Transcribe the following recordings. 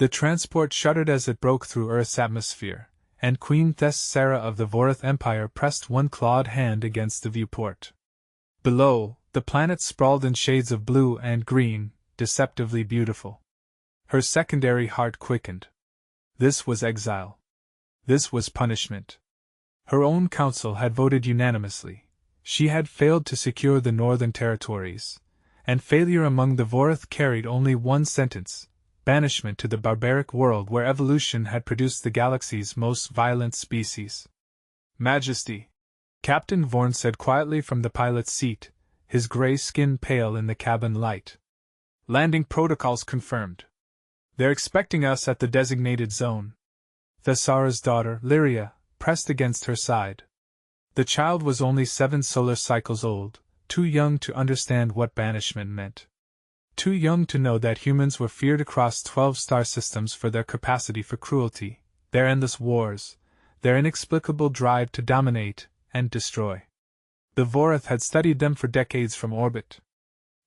The transport shuddered as it broke through Earth's atmosphere, and Queen Thessera of the Vorith Empire pressed one clawed hand against the viewport. Below, the planet sprawled in shades of blue and green, deceptively beautiful. Her secondary heart quickened. This was exile. This was punishment. Her own council had voted unanimously. She had failed to secure the northern territories, and failure among the Vorith carried only one sentence: banishment to the barbaric world where evolution had produced the galaxy's most violent species. Majesty, Captain Vorn said quietly from the pilot's seat, his gray skin pale in the cabin light. Landing protocols confirmed. They're expecting us at the designated zone. Thessara's daughter, Lyria, pressed against her side. The child was only 7 solar cycles old, too young to understand what banishment meant. Too young to know that humans were feared across 12 star systems for their capacity for cruelty, their endless wars, their inexplicable drive to dominate and destroy. The Vorith had studied them for decades from orbit.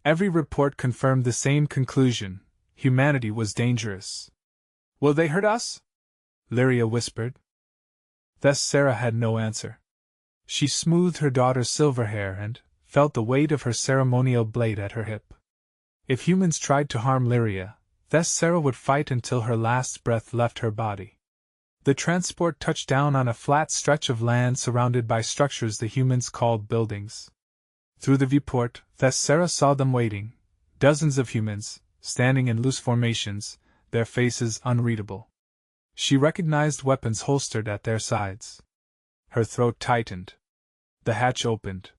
Every report confirmed the same conclusion: humanity was dangerous. Will they hurt us? Lyria whispered. Thessera had no answer. She smoothed her daughter's silver hair and felt the weight of her ceremonial blade at her hip. If humans tried to harm Lyria, Thessera would fight until her last breath left her body. The transport touched down on a flat stretch of land surrounded by structures the humans called buildings. Through the viewport, Thessera saw them waiting, dozens of humans, standing in loose formations, their faces unreadable. She recognized weapons holstered at their sides. Her throat tightened. The hatch opened.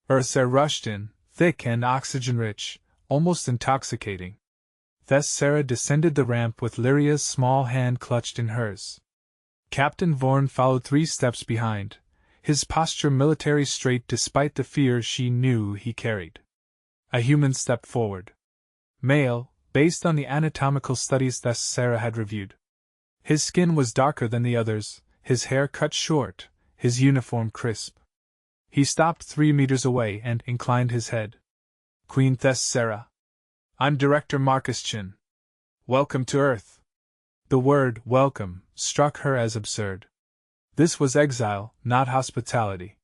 Earth's air rushed in, thick and oxygen-rich, almost intoxicating. Thessera descended the ramp with Lyria's small hand clutched in hers. Captain Vorn followed 3 steps behind, his posture military straight despite the fear she knew he carried. A human stepped forward. Male, based on the anatomical studies Thessera had reviewed. His skin was darker than the others, his hair cut short, his uniform crisp. He stopped 3 meters away and inclined his head. Queen Thessera. I'm Director Marcus Chin. Welcome to Earth. The word welcome struck her as absurd. This was exile, not hospitality.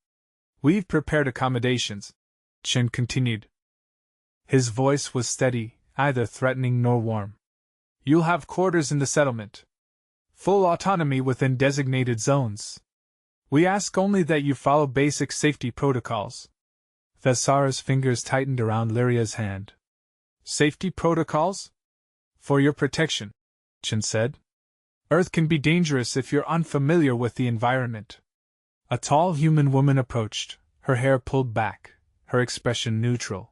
We've prepared accommodations, Chin continued. His voice was steady, neither threatening nor warm. You'll have quarters in the settlement. Full autonomy within designated zones. We ask only that you follow basic safety protocols. Thessara's fingers tightened around Lyria's hand. Safety protocols? For your protection, Chin said. Earth can be dangerous if you're unfamiliar with the environment. A tall human woman approached, her hair pulled back, her expression neutral.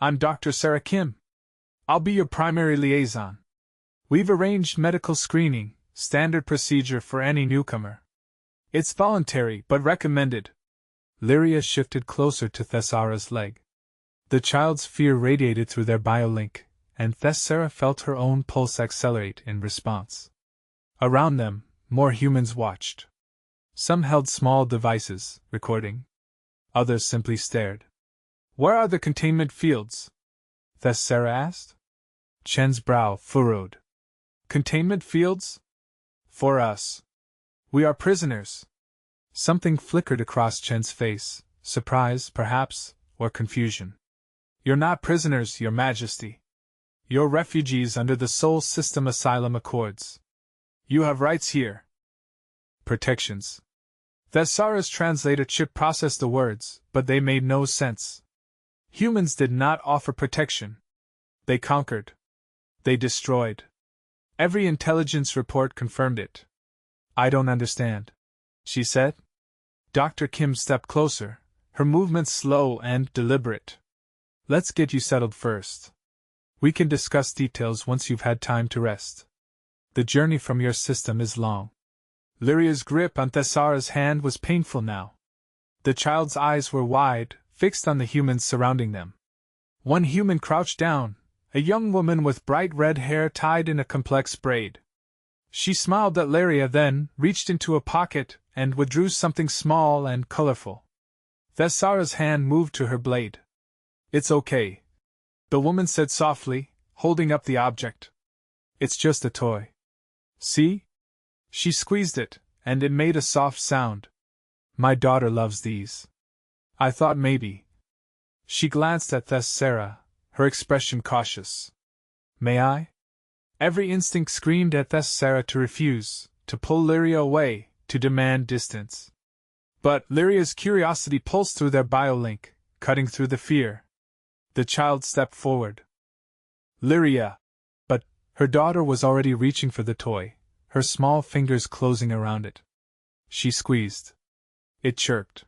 I'm Dr. Sarah Kim. I'll be your primary liaison. We've arranged medical screening, standard procedure for any newcomer. It's voluntary but recommended. Lyria shifted closer to Thessara's leg. The child's fear radiated through their biolink, and Thessera felt her own pulse accelerate in response. Around them, more humans watched. Some held small devices, recording. Others simply stared. Where are the containment fields? Thessera asked. Chen's brow furrowed. Containment fields? For us. We are prisoners. Something flickered across Chen's face, surprise, perhaps, or confusion. You're not prisoners, Your Majesty. You're refugees under the Sol System Asylum Accords. You have rights here. Protections. Thessara's translator chip processed the words, but they made no sense. Humans did not offer protection. They conquered. They destroyed. Every intelligence report confirmed it. I don't understand, she said. Dr. Kim stepped closer, her movements slow and deliberate. Let's get you settled first. We can discuss details once you've had time to rest. The journey from your system is long. Lyria's grip on Thessara's hand was painful now. The child's eyes were wide, fixed on the humans surrounding them. One human crouched down, a young woman with bright red hair tied in a complex braid. She smiled at Lyria, then reached into a pocket and withdrew something small and colorful. Thessara's hand moved to her blade. It's okay, the woman said softly, holding up the object. It's just a toy. See? She squeezed it, and it made a soft sound. My daughter loves these. I thought maybe. She glanced at Thessera, her expression cautious. May I? Every instinct screamed at Thessera to refuse, to pull Lyria away, to demand distance. But Lyria's curiosity pulsed through their biolink, cutting through the fear. The child stepped forward. Lyria! But her daughter was already reaching for the toy, her small fingers closing around it. She squeezed. It chirped.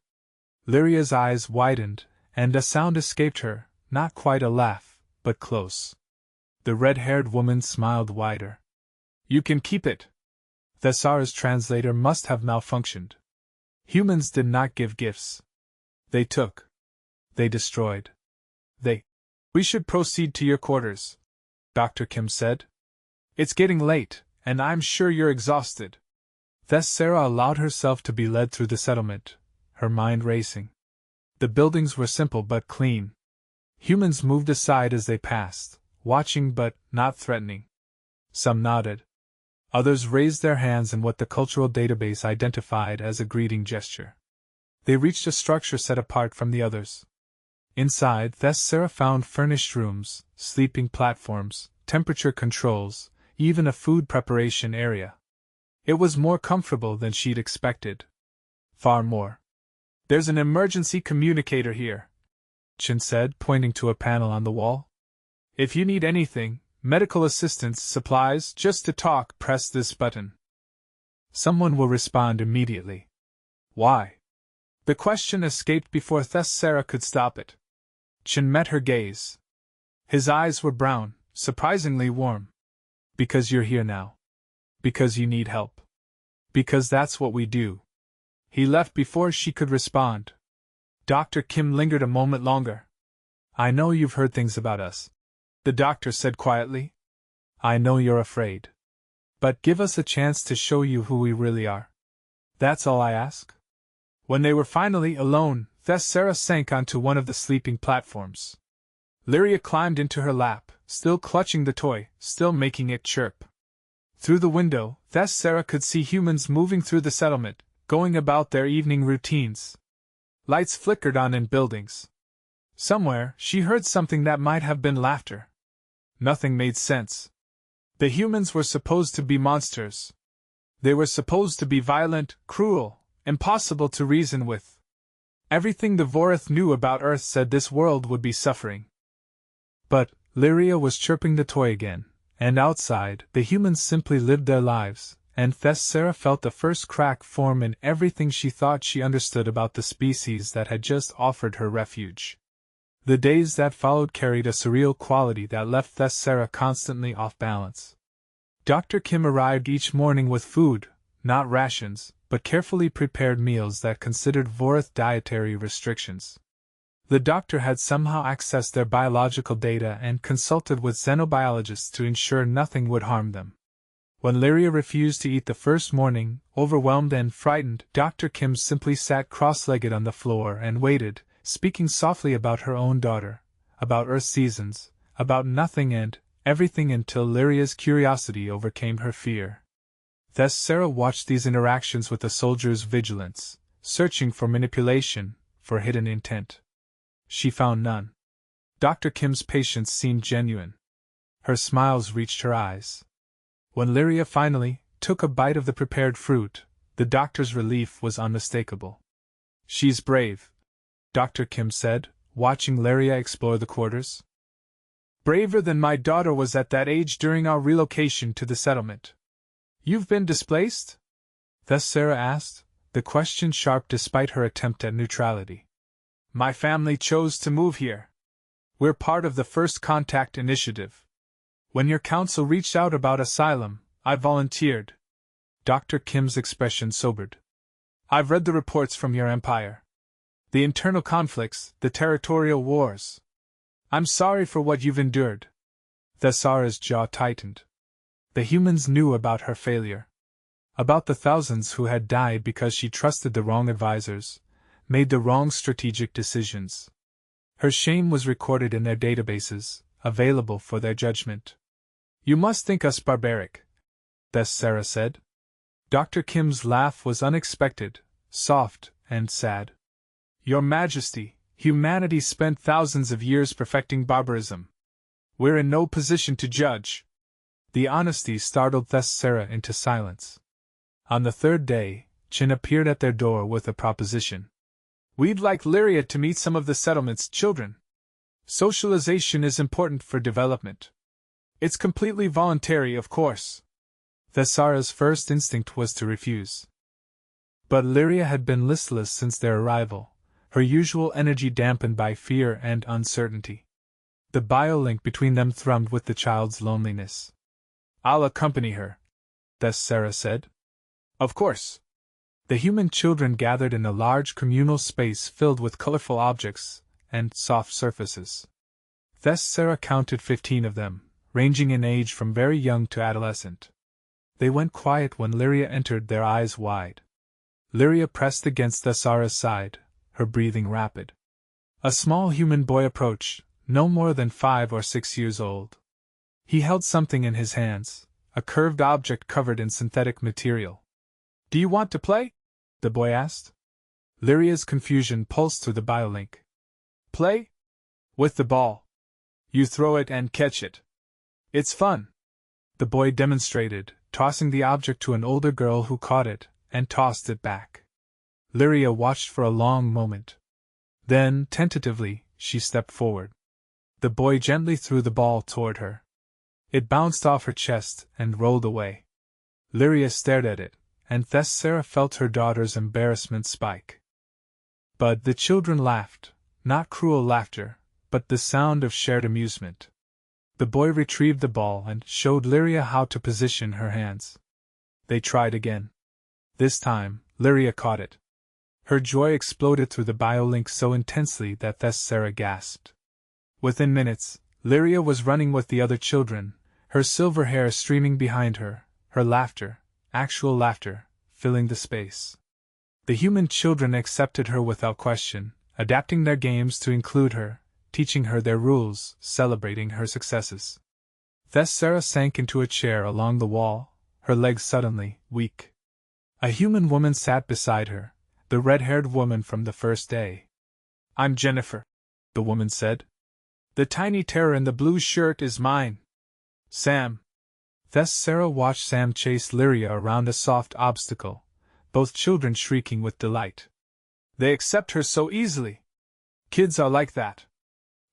Lyria's eyes widened, and a sound escaped her, not quite a laugh, but close. The red-haired woman smiled wider. You can keep it. Thessara's translator must have malfunctioned. Humans did not give gifts. They took. They destroyed. We should proceed to your quarters, Dr. Kim said. It's getting late, and I'm sure you're exhausted. Thessera allowed herself to be led through the settlement, her mind racing. The buildings were simple but clean. Humans moved aside as they passed, watching but not threatening. Some nodded. Others raised their hands in what the cultural database identified as a greeting gesture. They reached a structure set apart from the others. Inside, Thessera found furnished rooms, sleeping platforms, temperature controls, even a food preparation area. It was more comfortable than she'd expected. Far more. There's an emergency communicator here, Chin said, pointing to a panel on the wall. If you need anything, medical assistance, supplies, just to talk, press this button. Someone will respond immediately. Why? The question escaped before Thessera could stop it. Chin met her gaze. His eyes were brown, surprisingly warm. Because you're here now. Because you need help. Because that's what we do. He left before she could respond. Dr. Kim lingered a moment longer. I know you've heard things about us, the doctor said quietly. I know you're afraid. But give us a chance to show you who we really are. That's all I ask. When they were finally alone, Thessera sank onto one of the sleeping platforms. Lyria climbed into her lap, still clutching the toy, still making it chirp. Through the window, Thessera could see humans moving through the settlement, going about their evening routines. Lights flickered on in buildings. Somewhere, she heard something that might have been laughter. Nothing made sense. The humans were supposed to be monsters. They were supposed to be violent, cruel, impossible to reason with. Everything the Vorith knew about Earth said this world would be suffering. But Lyria was chirping the toy again, and outside, the humans simply lived their lives, and Thessera felt the first crack form in everything she thought she understood about the species that had just offered her refuge. The days that followed carried a surreal quality that left Thessera constantly off balance. Dr. Kim arrived each morning with food, not rations, but carefully prepared meals that considered Vorith dietary restrictions. The doctor had somehow accessed their biological data and consulted with xenobiologists to ensure nothing would harm them. When Lyria refused to eat the first morning, overwhelmed and frightened, Dr. Kim simply sat cross-legged on the floor and waited, speaking softly about her own daughter, about Earth seasons, about nothing and everything until Lyria's curiosity overcame her fear. Thessera watched these interactions with a soldier's vigilance, searching for manipulation, for hidden intent. She found none. Dr. Kim's patience seemed genuine. Her smiles reached her eyes. When Lyria finally took a bite of the prepared fruit, the doctor's relief was unmistakable. She's brave, Dr. Kim said, watching Lyria explore the quarters. Braver than my daughter was at that age during our relocation to the settlement. You've been displaced? Thessera asked, the question sharp despite her attempt at neutrality. My family chose to move here. We're part of the First Contact Initiative. When your council reached out about asylum, I volunteered. Dr. Kim's expression sobered. I've read the reports from your empire. The internal conflicts, the territorial wars. I'm sorry for what you've endured. Thessera's jaw tightened. The humans knew about her failure. About the thousands who had died because she trusted the wrong advisors, made the wrong strategic decisions. Her shame was recorded in their databases, available for their judgment. You must think us barbaric, Thessera said. Dr. Kim's laugh was unexpected, soft, and sad. Your Majesty, humanity spent thousands of years perfecting barbarism. We're in no position to judge. The honesty startled Thessera into silence. On the third day, Chin appeared at their door with a proposition. We'd like Lyria to meet some of the settlement's children. Socialization is important for development. It's completely voluntary, of course. Thessera's first instinct was to refuse. But Lyria had been listless since their arrival, her usual energy dampened by fear and uncertainty. The biolink between them thrummed with the child's loneliness. I'll accompany her, Thessera said. Of course. The human children gathered in a large communal space filled with colorful objects and soft surfaces. Thessera counted 15 of them, ranging in age from very young to adolescent. They went quiet when Lyria entered, their eyes wide. Lyria pressed against Thessera's side, her breathing rapid. A small human boy approached, no more than 5 or 6 years old. He held something in his hands, a curved object covered in synthetic material. Do you want to play? The boy asked. Lyria's confusion pulsed through the biolink. Play? With the ball. You throw it and catch it. It's fun. The boy demonstrated, tossing the object to an older girl who caught it and tossed it back. Lyria watched for a long moment. Then, tentatively, she stepped forward. The boy gently threw the ball toward her. It bounced off her chest and rolled away. Lyria stared at it, and Thessera felt her daughter's embarrassment spike. But the children laughed, not cruel laughter, but the sound of shared amusement. The boy retrieved the ball and showed Lyria how to position her hands. They tried again. This time, Lyria caught it. Her joy exploded through the biolink so intensely that Thessera gasped. Within minutes, Lyria was running with the other children, her silver hair streaming behind her, her laughter, actual laughter, filling the space. The human children accepted her without question, adapting their games to include her, teaching her their rules, celebrating her successes. Thessera sank into a chair along the wall, her legs suddenly weak. A human woman sat beside her, the red-haired woman from the first day. I'm Jennifer, the woman said. The tiny terror in the blue shirt is mine. Sam. Thessera watched Sam chase Lyria around a soft obstacle, both children shrieking with delight. They accept her so easily. Kids are like that.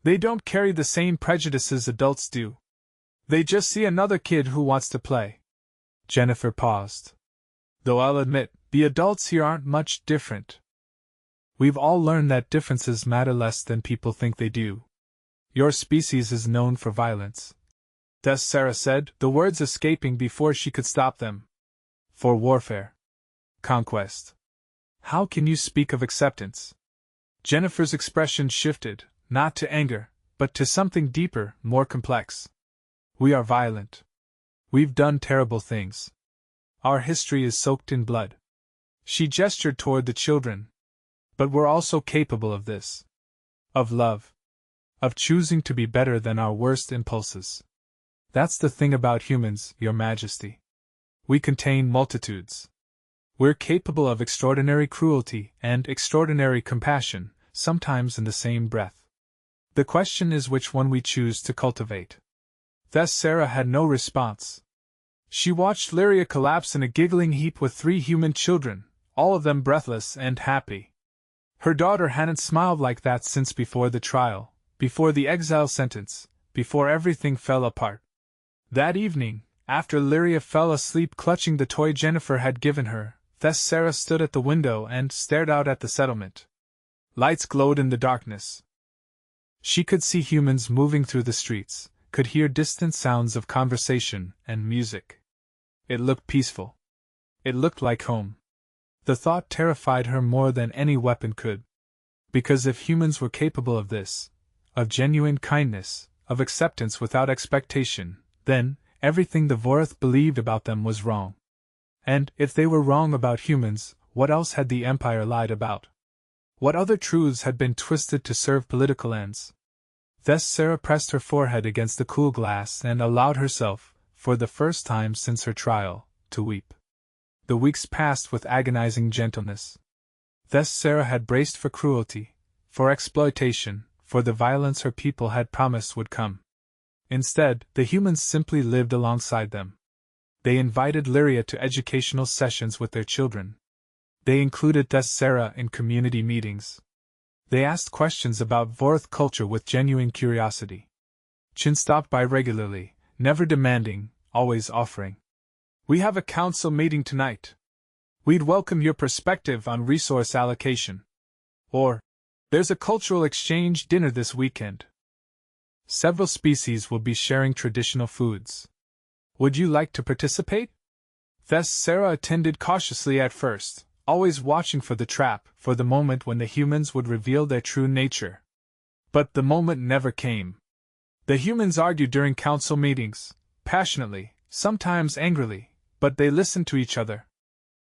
They don't carry the same prejudices adults do. They just see another kid who wants to play. Jennifer paused. Though I'll admit, the adults here aren't much different. We've all learned that differences matter less than people think they do. Your species is known for violence, Thessera said, the words escaping before she could stop them. For warfare. Conquest. How can you speak of acceptance? Jennifer's expression shifted, not to anger, but to something deeper, more complex. We are violent. We've done terrible things. Our history is soaked in blood. She gestured toward the children. But we're also capable of this. Of love. Of choosing to be better than our worst impulses. That's the thing about humans, Your Majesty. We contain multitudes. We're capable of extraordinary cruelty and extraordinary compassion, sometimes in the same breath. The question is which one we choose to cultivate. Thessera had no response. She watched Lyria collapse in a giggling heap with 3 human children, all of them breathless and happy. Her daughter hadn't smiled like that since before the trial, before the exile sentence, before everything fell apart. That evening, after Lyria fell asleep clutching the toy Jennifer had given her, Thessera stood at the window and stared out at the settlement. Lights glowed in the darkness. She could see humans moving through the streets, could hear distant sounds of conversation and music. It looked peaceful. It looked like home. The thought terrified her more than any weapon could. Because if humans were capable of this, of genuine kindness, of acceptance without expectation, then everything the Vorith believed about them was wrong. And if they were wrong about humans, what else had the Empire lied about? What other truths had been twisted to serve political ends? Thessera pressed her forehead against the cool glass and allowed herself, for the first time since her trial, to weep. The weeks passed with agonizing gentleness. Thus Sarah had braced for cruelty, for exploitation, for the violence her people had promised would come. Instead, the humans simply lived alongside them. They invited Lyria to educational sessions with their children. They included Thess Sarah in community meetings. They asked questions about Vorth culture with genuine curiosity. Chin stopped by regularly, never demanding, always offering. "We have a council meeting tonight. We'd welcome your perspective on resource allocation." Or, "There's a cultural exchange dinner this weekend. Several species will be sharing traditional foods. Would you like to participate?" Thess Sarah attended cautiously at first, always watching for the trap, for the moment when the humans would reveal their true nature. But the moment never came. The humans argued during council meetings, passionately, sometimes angrily, but they listened to each other.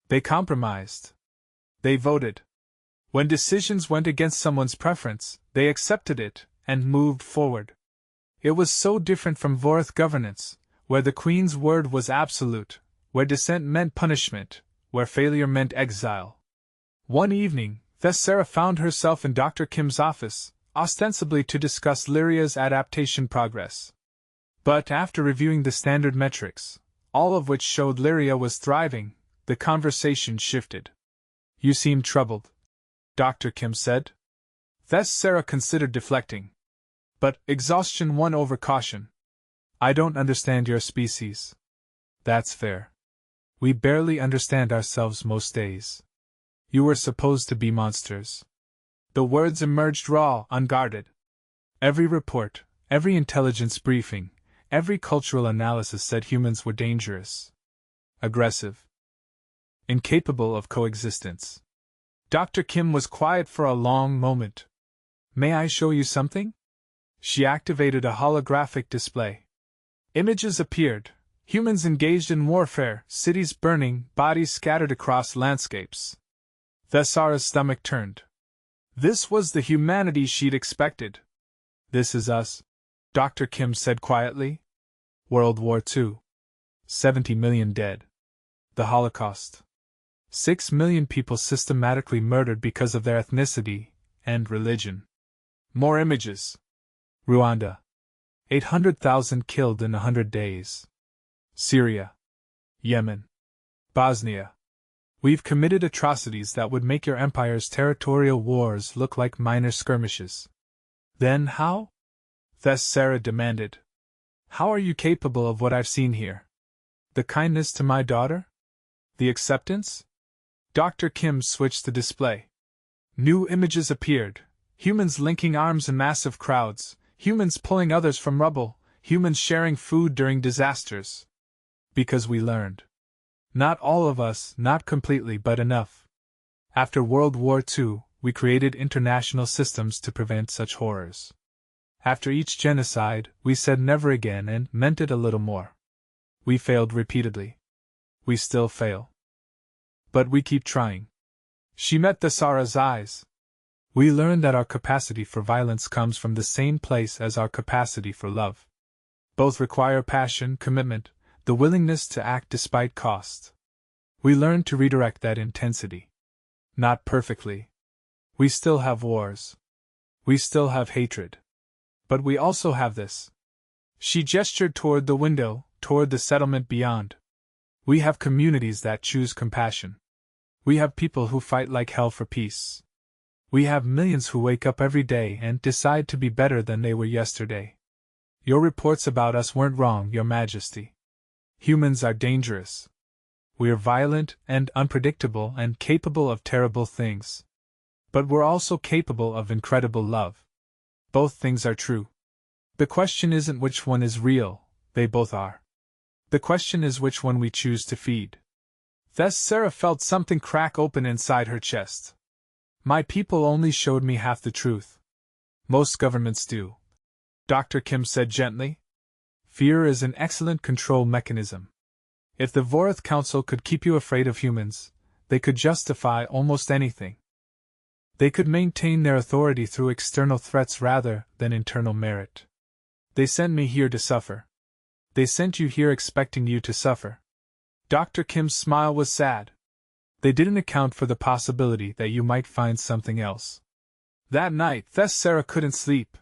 They compromised. They voted. When decisions went against someone's preference, they accepted it, and moved forward. It was so different from Vorth governance, where the Queen's word was absolute, where dissent meant punishment, where failure meant exile. One evening, Thess Sarah found herself in Dr. Kim's office, ostensibly to discuss Lyria's adaptation progress. But after reviewing the standard metrics, all of which showed Lyria was thriving, the conversation shifted. "You seem troubled," Dr. Kim said. Thess Sarah considered deflecting. But exhaustion won over caution. "I don't understand your species." "That's fair. We barely understand ourselves most days. You were supposed to be monsters." The words emerged raw, unguarded. Every report, every intelligence briefing, every cultural analysis said humans were dangerous, aggressive, incapable of coexistence. Dr. Kim was quiet for a long moment. "May I show you something?" She activated a holographic display. Images appeared. Humans engaged in warfare, cities burning, bodies scattered across landscapes. Thessara's stomach turned. This was the humanity she'd expected. "This is us," Dr. Kim said quietly. World War II. 70 million dead. The Holocaust. 6 million people systematically murdered because of their ethnicity and religion. More images. Rwanda. 800,000 killed in 100 days. Syria. Yemen. Bosnia. We've committed atrocities that would make your empire's territorial wars look like minor skirmishes. Then how? Thess Sarah demanded. How are you capable of what I've seen here? The kindness to my daughter? The acceptance? Dr. Kim switched the display. New images appeared. Humans linking arms in massive crowds, humans pulling others from rubble, humans sharing food during disasters. Because we learned. Not all of us, not completely, but enough. After World War II, we created international systems to prevent such horrors. After each genocide, we said never again and meant it a little more. We failed repeatedly. We still fail. But we keep trying. She met Thessara's eyes. We learned that our capacity for violence comes from the same place as our capacity for love. Both require passion, commitment, the willingness to act despite cost. We learned to redirect that intensity. Not perfectly. We still have wars. We still have hatred. But we also have this. She gestured toward the window, toward the settlement beyond. We have communities that choose compassion. We have people who fight like hell for peace. We have millions who wake up every day and decide to be better than they were yesterday. Your reports about us weren't wrong, Your Majesty. Humans are dangerous. We're violent and unpredictable and capable of terrible things. But we're also capable of incredible love. Both things are true. The question isn't which one is real, they both are. The question is which one we choose to feed. Thess Sarah felt something crack open inside her chest. My people only showed me half the truth. Most governments do. Dr. Kim said gently. Fear is an excellent control mechanism. If the Vorth Council could keep you afraid of humans, they could justify almost anything. They could maintain their authority through external threats rather than internal merit. They sent me here to suffer. They sent you here expecting you to suffer. Dr. Kim's smile was sad. They didn't account for the possibility that you might find something else. That night, Sarah couldn't sleep.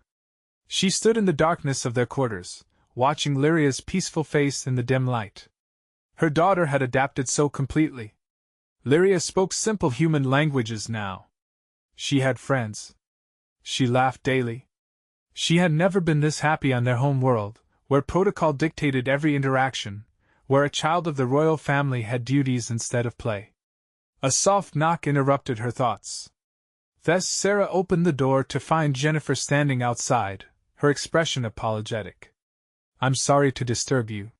She stood in the darkness of their quarters, watching Lyria's peaceful face in the dim light. Her daughter had adapted so completely. Lyria spoke simple human languages now. She had friends. She laughed daily. She had never been this happy on their home world, where protocol dictated every interaction, where a child of the royal family had duties instead of play. A soft knock interrupted her thoughts. Sarah opened the door to find Jennifer standing outside, her expression apologetic. "I'm sorry to disturb you."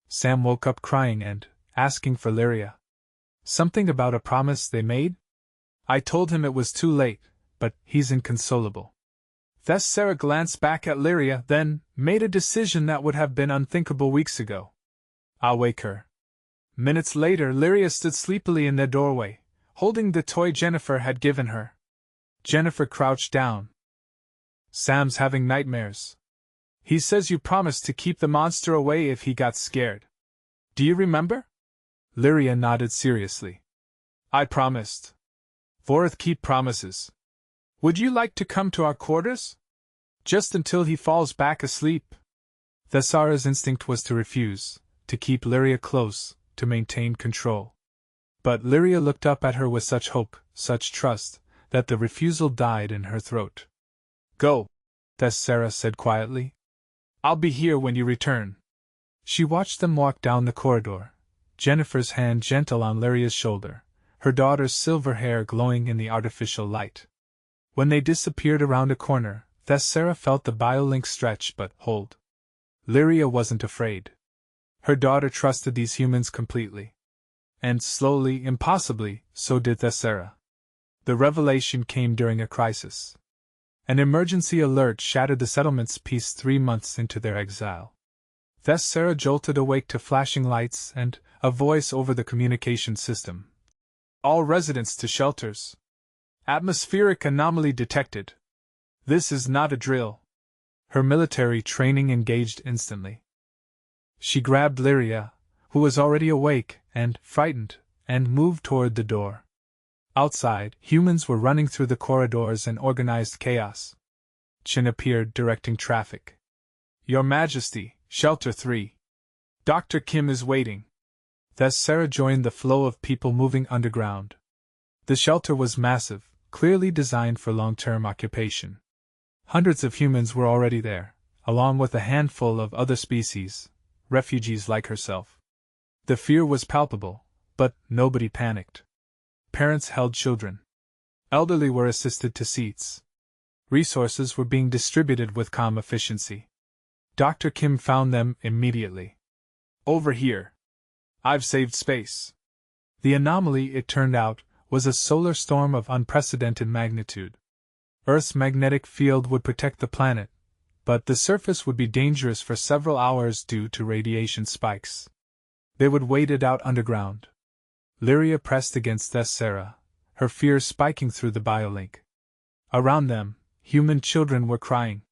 Sam woke up crying and asking for Lyria. "Something about a promise they made?" "I told him it was too late, but he's inconsolable." Sarah glanced back at Lyria, then made a decision that would have been unthinkable weeks ago. "I'll wake her." Minutes later, Lyria stood sleepily in their doorway, holding the toy Jennifer had given her. Jennifer crouched down. "Sam's having nightmares. He says you promised to keep the monster away if he got scared. Do you remember?" Lyria nodded seriously. "I promised. Vorth keep promises. Would you like to come to our quarters? Just until he falls back asleep." Thessara's instinct was to refuse, to keep Lyria close, to maintain control. But Lyria looked up at her with such hope, such trust, that the refusal died in her throat. "Go," Thessara said quietly. "I'll be here when you return." She watched them walk down the corridor, Jennifer's hand gentle on Lyria's shoulder, her daughter's silver hair glowing in the artificial light. When they disappeared around a corner, Thessara felt the biolink stretch but hold. Lyria wasn't afraid. Her daughter trusted these humans completely. And slowly, impossibly, so did Thessara. The revelation came during a crisis. An emergency alert shattered the settlement's peace 3 months into their exile. Thessara jolted awake to flashing lights and a voice over the communication system. "All residents to shelters. Atmospheric anomaly detected. This is not a drill." Her military training engaged instantly. She grabbed Lyria, who was already awake and frightened, and moved toward the door. Outside, humans were running through the corridors in organized chaos. Chin appeared, directing traffic. "Your Majesty, Shelter 3. Dr. Kim is waiting." Thessara joined the flow of people moving underground. The shelter was massive, clearly designed for long-term occupation. Hundreds of humans were already there, along with a handful of other species, refugees like herself. The fear was palpable, but nobody panicked. Parents held children. Elderly were assisted to seats. Resources were being distributed with calm efficiency. Dr. Kim found them immediately. "Over here. I've saved space." The anomaly, it turned out, was a solar storm of unprecedented magnitude. Earth's magnetic field would protect the planet, but the surface would be dangerous for several hours due to radiation spikes. They would wait it out underground. Lyria pressed against Thessara, her fear spiking through the biolink. Around them, human children were crying.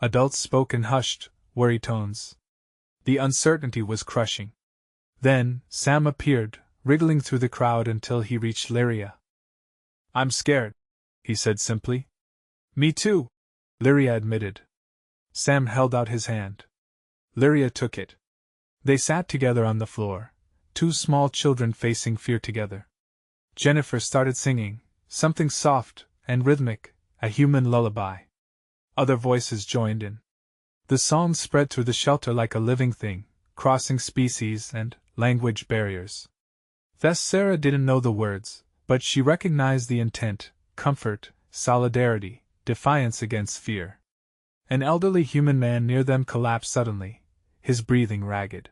Adults spoke in hushed, worried tones. The uncertainty was crushing. Then, Sam appeared, wriggling through the crowd until he reached Lyria. "I'm scared," he said simply. "Me too," Lyria admitted. Sam held out his hand. Lyria took it. They sat together on the floor, two small children facing fear together. Jennifer started singing, something soft and rhythmic, a human lullaby. Other voices joined in. The song spread through the shelter like a living thing, crossing species and language barriers. Thessara didn't know the words, but she recognized the intent: comfort, solidarity, defiance against fear. An elderly human man near them collapsed suddenly, his breathing ragged.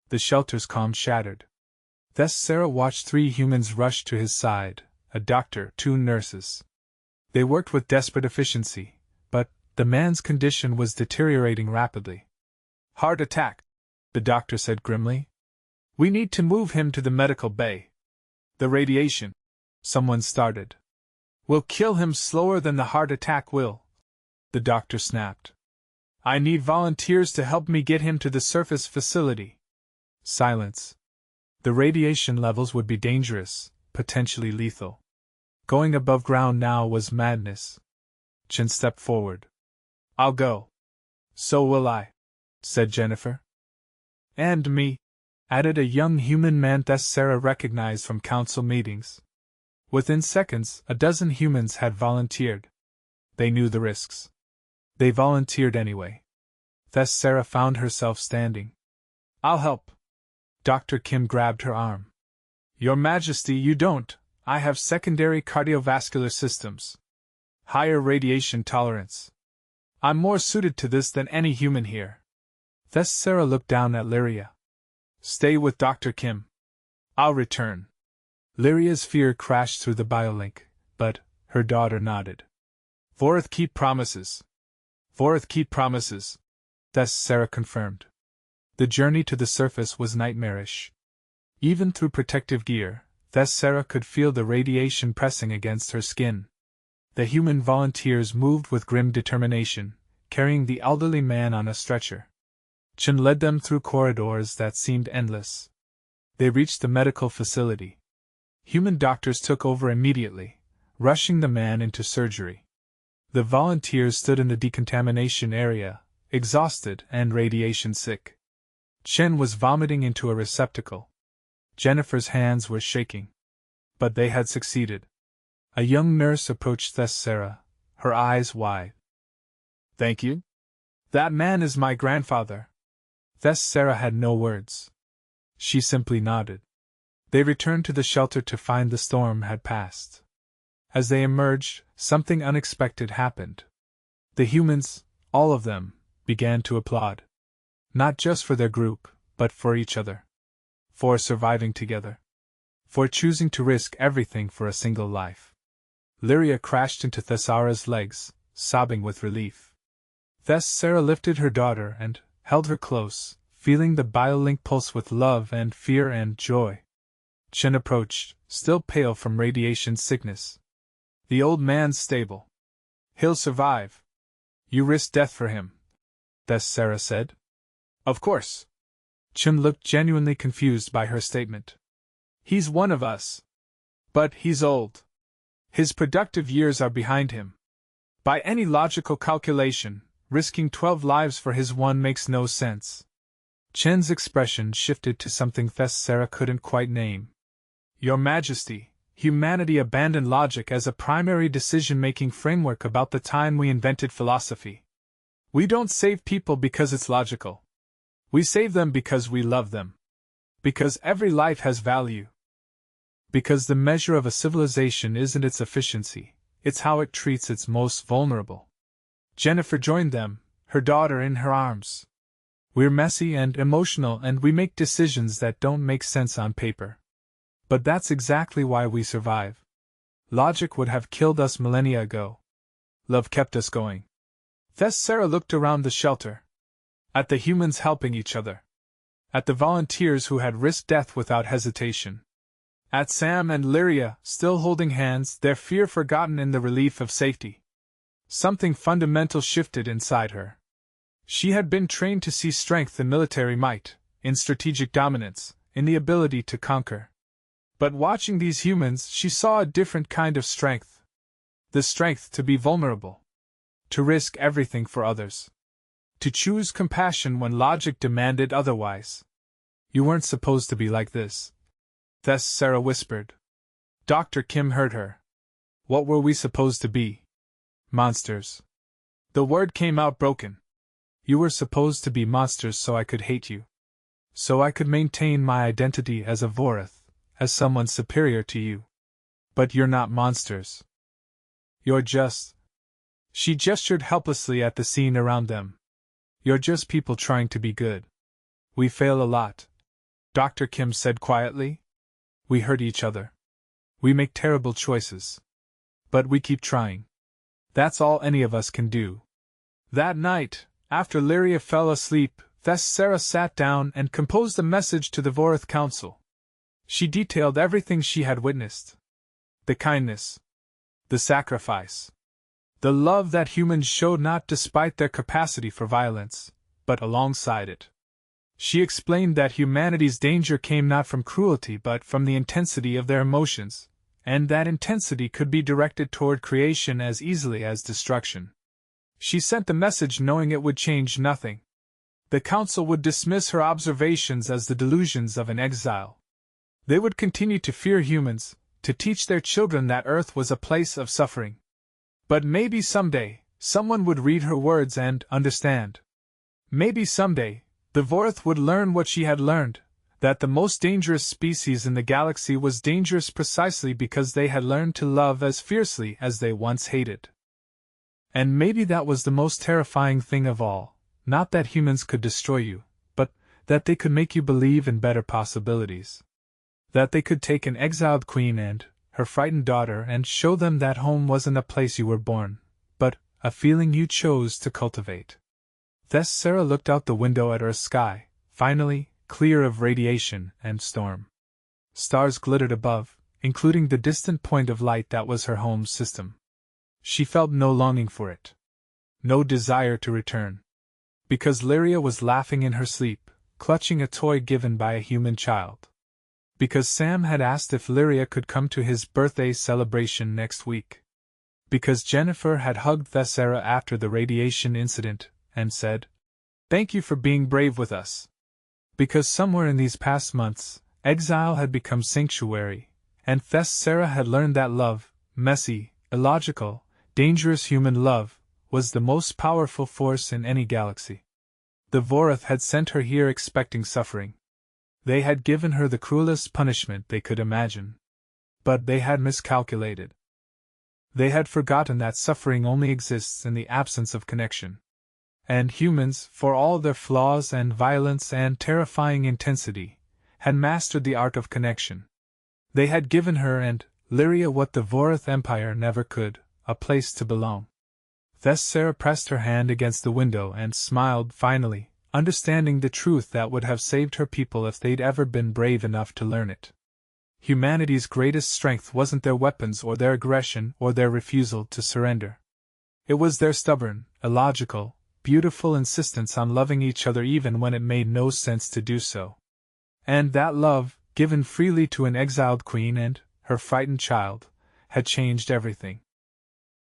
The shelter's calm shattered. Thessara watched 3 humans rush to his side, a doctor, 2 nurses. They worked with desperate efficiency, but the man's condition was deteriorating rapidly. "Heart attack," the doctor said grimly. "We need to move him to the medical bay." "The radiation," someone started, "will kill him slower than the heart attack will," the doctor snapped. I need volunteers to help me get him to the surface facility. Silence. The radiation levels would be dangerous, potentially lethal. Going above ground now was madness. Chen stepped forward. I'll go. So will I, said Jennifer. And me, added a young human man Sarah recognized from council meetings. Within seconds, a dozen humans had volunteered. They knew the risks. They volunteered anyway. Sarah found herself standing. I'll help. Dr. Kim grabbed her arm. Your Majesty, you don't. I have secondary cardiovascular systems. Higher radiation tolerance. I'm more suited to this than any human here. Sarah looked down at Lyria. Stay with Dr. Kim. I'll return. Lyria's fear crashed through the biolink, but her daughter nodded. Vorith keep promises. Vorith keep promises. Sarah confirmed. The journey to the surface was nightmarish. Even through protective gear, Sarah could feel the radiation pressing against her skin. The human volunteers moved with grim determination, carrying the elderly man on a stretcher. Chen led them through corridors that seemed endless. They reached the medical facility. Human doctors took over immediately, rushing the man into surgery. The volunteers stood in the decontamination area, exhausted and radiation sick. Chen was vomiting into a receptacle. Jennifer's hands were shaking. But they had succeeded. A young nurse approached Sarah, her eyes wide. Thank you? That man is my grandfather. Sarah had no words. She simply nodded. They returned to the shelter to find the storm had passed. As they emerged, something unexpected happened. The humans, all of them, began to applaud. Not just for their group, but for each other. For surviving together. For choosing to risk everything for a single life. Lyria crashed into Thessara's legs, sobbing with relief. Sarah lifted her daughter and held her close, feeling the biolink pulse with love and fear and joy. Chen approached, still pale from radiation sickness. The old man's stable. He'll survive. You risked death for him, Sarah said. Of course. Chen looked genuinely confused by her statement. He's one of us. But he's old. His productive years are behind him. By any logical calculation, risking 12 lives for his one makes no sense. Chen's expression shifted to something Sarah couldn't quite name. Your Majesty, humanity abandoned logic as a primary decision-making framework about the time we invented philosophy. We don't save people because it's logical. We save them because we love them. Because every life has value. Because the measure of a civilization isn't its efficiency, it's how it treats its most vulnerable. Jennifer joined them, her daughter in her arms. We're messy and emotional and we make decisions that don't make sense on paper. But that's exactly why we survive. Logic would have killed us millennia ago. Love kept us going. Sarah looked around the shelter. At the humans helping each other. At the volunteers who had risked death without hesitation. At Sam and Lyria, still holding hands, their fear forgotten in the relief of safety. Something fundamental shifted inside her. She had been trained to see strength in military might, in strategic dominance, in the ability to conquer. But watching these humans, she saw a different kind of strength. The strength to be vulnerable. To risk everything for others. To choose compassion when logic demanded otherwise. You weren't supposed to be like this. Sarah whispered. Dr. Kim heard her. What were we supposed to be? Monsters. The word came out broken. You were supposed to be monsters so I could hate you. So I could maintain my identity as a Vorith, as someone superior to you. But you're not monsters. You're just... She gestured helplessly at the scene around them. You're just people trying to be good. We fail a lot, Dr. Kim said quietly. We hurt each other. We make terrible choices. But we keep trying. That's all any of us can do. That night, after Lyria fell asleep, Sarah sat down and composed a message to the Vorith Council. She detailed everything she had witnessed. The kindness. The sacrifice. The love that humans showed not despite their capacity for violence, but alongside it. She explained that humanity's danger came not from cruelty but from the intensity of their emotions, and that intensity could be directed toward creation as easily as destruction. She sent the message knowing it would change nothing. The council would dismiss her observations as the delusions of an exile. They would continue to fear humans, to teach their children that Earth was a place of suffering. But maybe someday, someone would read her words and understand. Maybe someday, the Vorth would learn what she had learned, that the most dangerous species in the galaxy was dangerous precisely because they had learned to love as fiercely as they once hated. And maybe that was the most terrifying thing of all, not that humans could destroy you, but that they could make you believe in better possibilities. That they could take an exiled queen and her frightened daughter and show them that home wasn't a place you were born, but a feeling you chose to cultivate. Thus Sarah looked out the window at Earth's sky, finally, clear of radiation and storm. Stars glittered above, including the distant point of light that was her home system. She felt no longing for it. No desire to return. Because Lyria was laughing in her sleep, clutching a toy given by a human child. Because Sam had asked if Lyria could come to his birthday celebration next week. Because Jennifer had hugged Thessera after the radiation incident, and said, "Thank you for being brave with us." Because somewhere in these past months, exile had become sanctuary, and Thessera had learned that love, messy, illogical, dangerous human love, was the most powerful force in any galaxy. The Vorth had sent her here expecting suffering. They had given her the cruelest punishment they could imagine. But they had miscalculated. They had forgotten that suffering only exists in the absence of connection. And humans, for all their flaws and violence and terrifying intensity, had mastered the art of connection. They had given her and Lyria what the Vorth Empire never could, a place to belong. Thessera pressed her hand against the window and smiled finally, understanding the truth that would have saved her people if they'd ever been brave enough to learn it. Humanity's greatest strength wasn't their weapons or their aggression or their refusal to surrender. It was their stubborn, illogical, beautiful insistence on loving each other even when it made no sense to do so. And that love, given freely to an exiled queen and her frightened child, had changed everything.